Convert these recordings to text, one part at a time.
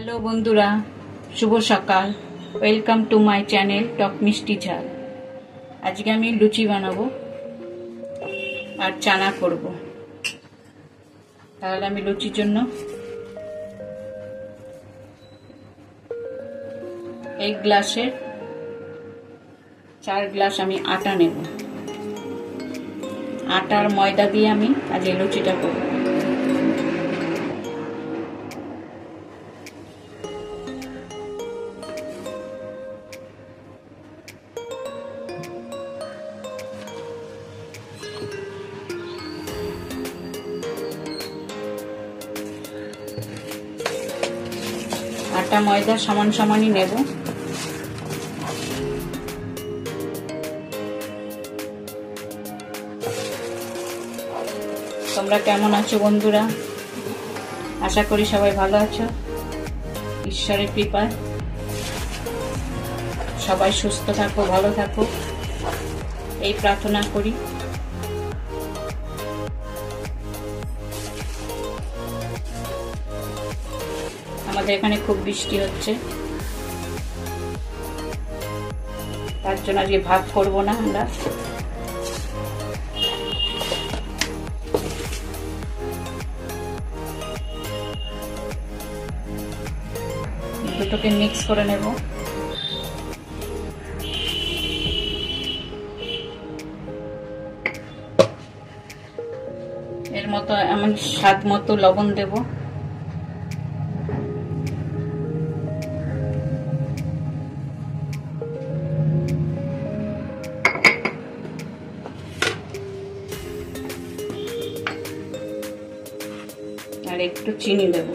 Hello বন্ধুরা, শুভ সকাল। Welcome to my channel টক মিষ্টি ঝাল। আজকে আমি লুচি বানাবো আর চানা করব। তাহলে আমি লুচির জন্য এক গ্লাসের 4 গ্লাস আমি আটা নেব। আটা আর ময়দা দিয়ে আমি আজ এই লুচিটা করব। আটা ময়দা সমান সমানই নেব। তোমরা কেমন আছো বন্ধুরা? আশা করি সবাই ভালো আছো। ঈশ্বরের কৃপায় সবাই সুস্থ থাকো, ভালো থাকো, এই প্রার্থনা করি। আমাদের এখানে খুব বৃষ্টি হচ্ছে, তার জন্য আজকে ভাত করবো না। আমরা দুটোকে মিক্স করে নেব। এর মতো আমি স্বাদ মতো লবণ দেব। আর একটু চিনি দেব।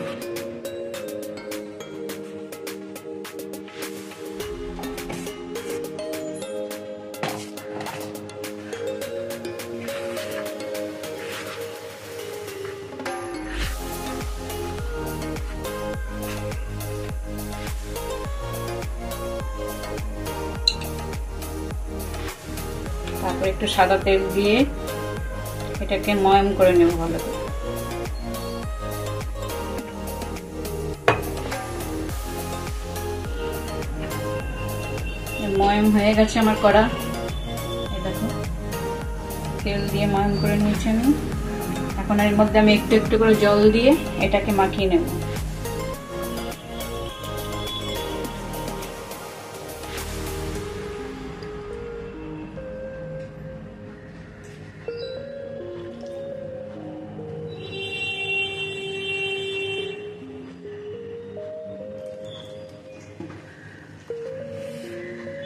তারপর একটু সাদা তেল দিয়ে এটাকে ময়াম করে নেব ভালো করে। ময়াম হয়ে গেছে আমার করা। এই দেখো, তেল দিয়ে ময়াম করে নিয়েছি আমি। এখন এর মধ্যে আমি একটু একটু করে জল দিয়ে এটাকে মাখিয়ে নেব।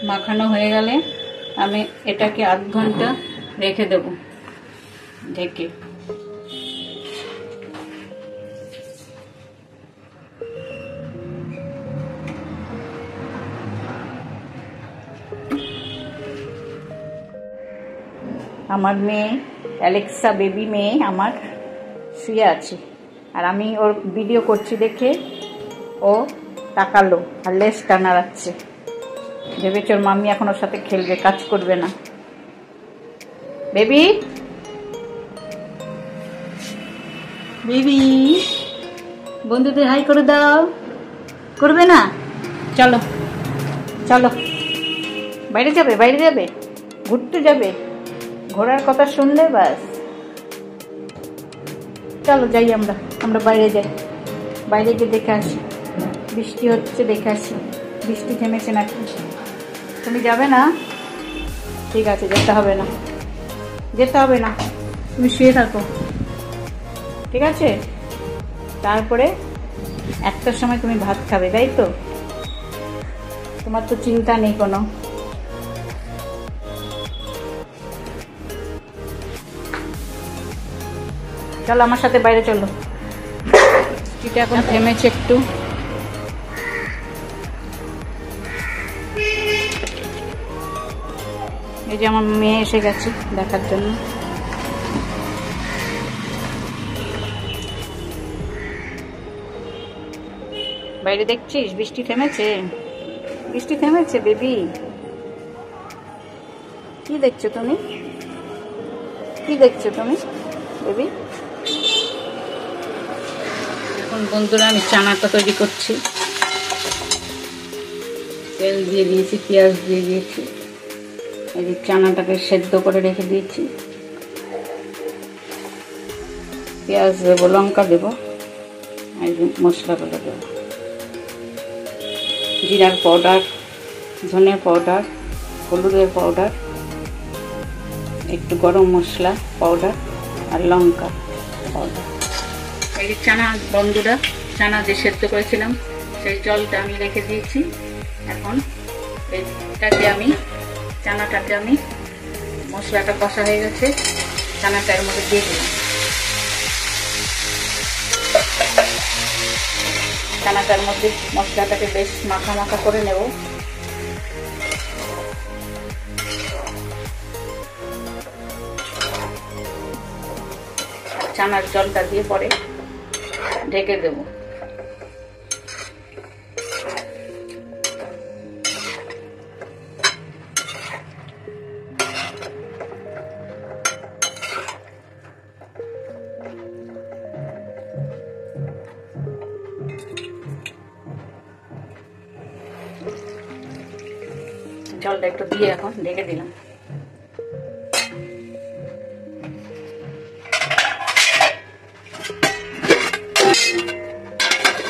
মাখানো হয়ে গেলে আমি এটাকে আধ ঘন্টা রেখে দেব ঢেকে। আমার মেয়ে অ্যালেক্সা বেবি মেয়ে আমার শুয়ে আছে, আর আমি ওর ভিডিও করছি দেখে ও তাকালো আর লেজটা নাড়াচ্ছে। ভেবেছে ওর মাম্মি এখন ওর সাথে খেলবে, কাজ করবে না। বেবি বেবি বন্ধুদের হাই করে দাও। করবে না? চলো চলো, বাইরে যাবে, বাইরে যাবে, ঘুরতে যাবে, ঘোরার কথা শুনলে বাস। চলো যাই, আমরা বাইরে যাই, বাইরে গিয়ে দেখে আসি। বৃষ্টি হচ্ছে, দেখে আসি বৃষ্টি থেমেছে নাকি। তুমি যাবে না? ঠিক আছে, যেতে হবে না, যেতে হবে না, তুমি শুয়ে থাকো, ঠিক আছে? তারপরে 1টার সময় তুমি ভাত খাবে, তাই তো? তোমার তো চিন্তা নেই কোনো। চলো আমার সাথে বাইরে চলো। বৃষ্টিটা এখন থেমেছে একটু। এই যে আমার মেয়ে এসে গেছে দেখার জন্য। বাইরে দেখছিস বৃষ্টি থেমেছে? বৃষ্টি থেমেছে বেবি। কি দেখছো তুমি? কি দেখছো তুমি বেবি? এখন বন্ধুরা আমি চানাটা তৈরি করছি। তেল দিয়ে দিয়েছি, পেঁয়াজ দিয়ে দিয়েছি, এই যে চানাটাকে সেদ্ধ করে রেখে দিয়েছি। পেঁয়াজ দেবো, লঙ্কা দেবো, এই যে মশলাগুলো দেবো, জিরার পাউডার, ধনে পাউডার, হলুদের পাউডার, একটু গরম মশলা পাউডার আর লঙ্কা পাউডার। এই যে চানা বন্ধুরা, চানা যে সেদ্ধ করেছিলাম সেই জলটা আমি রেখে দিয়েছি। এখন এইটাকে আমি চানাটাকে আমি মশলাটা কষা হয়ে গেছে, চানাটা এর মধ্যে দিয়ে দিলাম। চানাটার মধ্যে মশলাটাকে বেশ মাখা মাখা করে নেব। চানার জলটা দিয়ে পরে ঢেকে দেব। জলটা একটু দিয়ে এখন ঢেকে দিলাম।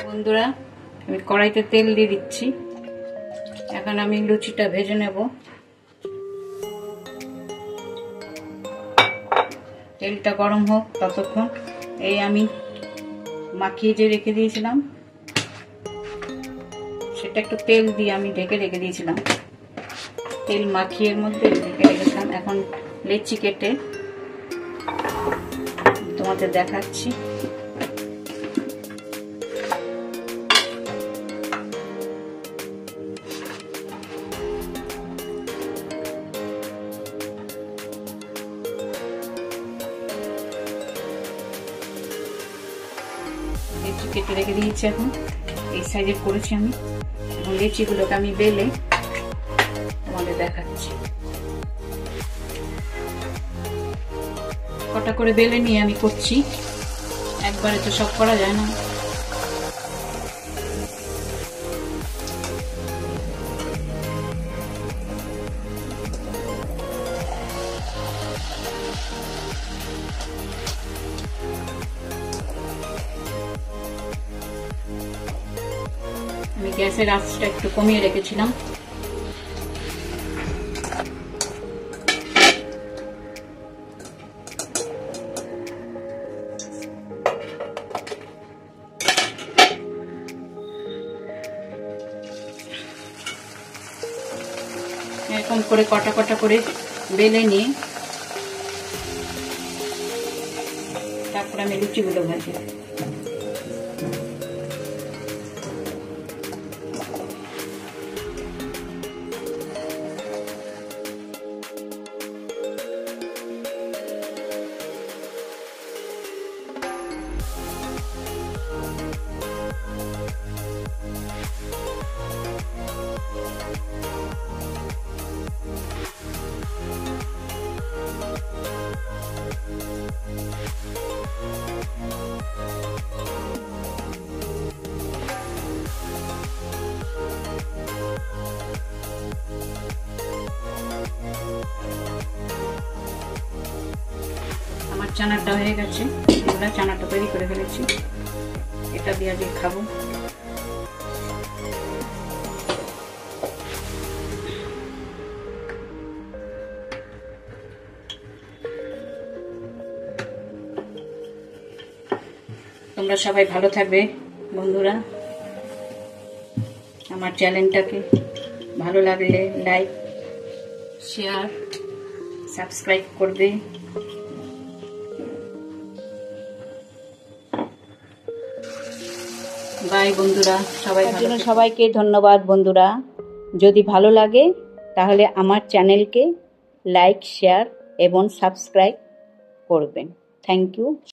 বন্ধুরা, আমি কড়াইতে তেল দিয়ে দিচ্ছি। এখন আমি লুচিটা ভেজে নেব। তেলটা গরম হোক ততক্ষণ এই আমি মাখিয়ে যে রেখে দিয়েছিলাম সেটা একটু তেল দিয়ে আমি ঢেকে রেখে দিয়েছিলাম। তেল মাখিয়ে এর মধ্যে ঢেকে রেখেছিলাম। এখন লেচি কেটে তোমাদের দেখাচ্ছি। লেচি কেটে রেখে দিয়েছি, এখন এই সাইজের করেছি আমি। এখন লেচিগুলোকে আমি বেলে তোমাদের দেখাচ্ছি। কটা করে বেলে নিয়ে আমি করছি, একবারে তো সব করা যায় না। আমি গ্যাসের আঁচটা একটু কমিয়ে রেখেছিলাম। এরকম করে কটা কটা করে বেলে নিয়ে তারপর আমি লুচিগুলো ভাজি। আমার চানাটা হয়ে গেছে, এগুলো চানাটা তৈরি করে ফেলেছি। এটা দিয়ে আজকে খাবো। তোমরা সবাই ভালো থাকবে বন্ধুরা। আমার চ্যানেলটাকে ভালো লাগলে লাইক, শেয়ার, সাবস্ক্রাইব করবে। বাই বন্ধুরা, সবাইকে ধন্যবাদ বন্ধুরা। যদি ভালো লাগে তাহলে আমার চ্যানেলকে লাইক, শেয়ার এবং সাবস্ক্রাইব করবেন। Thank you.